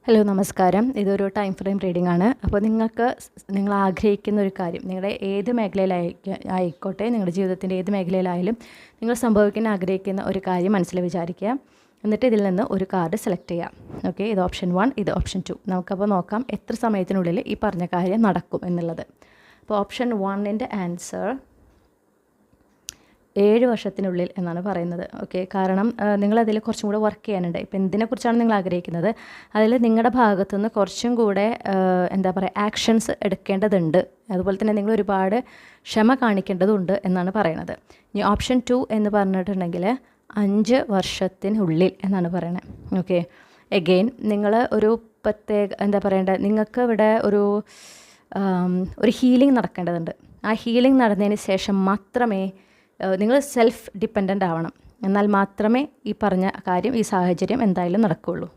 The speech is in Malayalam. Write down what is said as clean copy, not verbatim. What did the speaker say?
ഹലോ നമസ്കാരം. ഇതൊരു ടൈം ഫ്രെയിം റീഡിംഗ് ആണ്. അപ്പോൾ നിങ്ങൾ ആഗ്രഹിക്കുന്ന ഒരു കാര്യം നിങ്ങളുടെ ഏത് ആയിക്കോട്ടെ, നിങ്ങളുടെ ജീവിതത്തിൻ്റെ ഏത് മേഖലയിലായാലും നിങ്ങൾ സംഭവിക്കാൻ ആഗ്രഹിക്കുന്ന ഒരു കാര്യം മനസ്സിൽ വിചാരിക്കുക. എന്നിട്ട് ഇതിൽ നിന്ന് ഒരു കാർഡ് സെലക്ട് ചെയ്യാം. ഓക്കെ, ഇത് ഓപ്ഷൻ 1, ഇത് ഓപ്ഷൻ 2. നമുക്കപ്പോൾ നോക്കാം എത്ര സമയത്തിനുള്ളിൽ ഈ പറഞ്ഞ കാര്യം നടക്കും എന്നുള്ളത്. അപ്പോൾ ഓപ്ഷൻ 1ൻ്റെ ആൻസർ 7 വർഷത്തിനുള്ളിൽ എന്നാണ് പറയുന്നത്. ഓക്കെ, കാരണം നിങ്ങളതിൽ കുറച്ചും കൂടെ വർക്ക് ചെയ്യാനുണ്ട്. ഇപ്പോൾ എന്തിനെക്കുറിച്ചാണ് നിങ്ങൾ ആഗ്രഹിക്കുന്നത്, അതിൽ നിങ്ങളുടെ ഭാഗത്തുനിന്ന് കുറച്ചും കൂടെ ആക്ഷൻസ് എടുക്കേണ്ടതുണ്ട്. അതുപോലെ തന്നെ നിങ്ങൾ ഒരുപാട് ക്ഷമ കാണിക്കേണ്ടതുണ്ട് എന്നാണ് പറയുന്നത്. ഇനി ഓപ്ഷൻ 2 എന്ന് പറഞ്ഞിട്ടുണ്ടെങ്കിൽ 5 വർഷത്തിനുള്ളിൽ എന്നാണ് പറയുന്നത്. ഓക്കെ, എഗെയിൻ നിങ്ങൾ ഒരു നിങ്ങൾക്ക് ഇവിടെ ഒരു ഹീലിംഗ് നടക്കേണ്ടതുണ്ട്. ആ ഹീലിംഗ് നടന്നതിന് ശേഷം മാത്രമേ നിങ്ങൾ സെൽഫ് ഡിപ്പെൻഡൻ്റ് ആവണം. എന്നാൽ മാത്രമേ ഈ പറഞ്ഞ കാര്യം, ഈ സാഹചര്യം എന്തായാലും നടക്കുകയുള്ളൂ.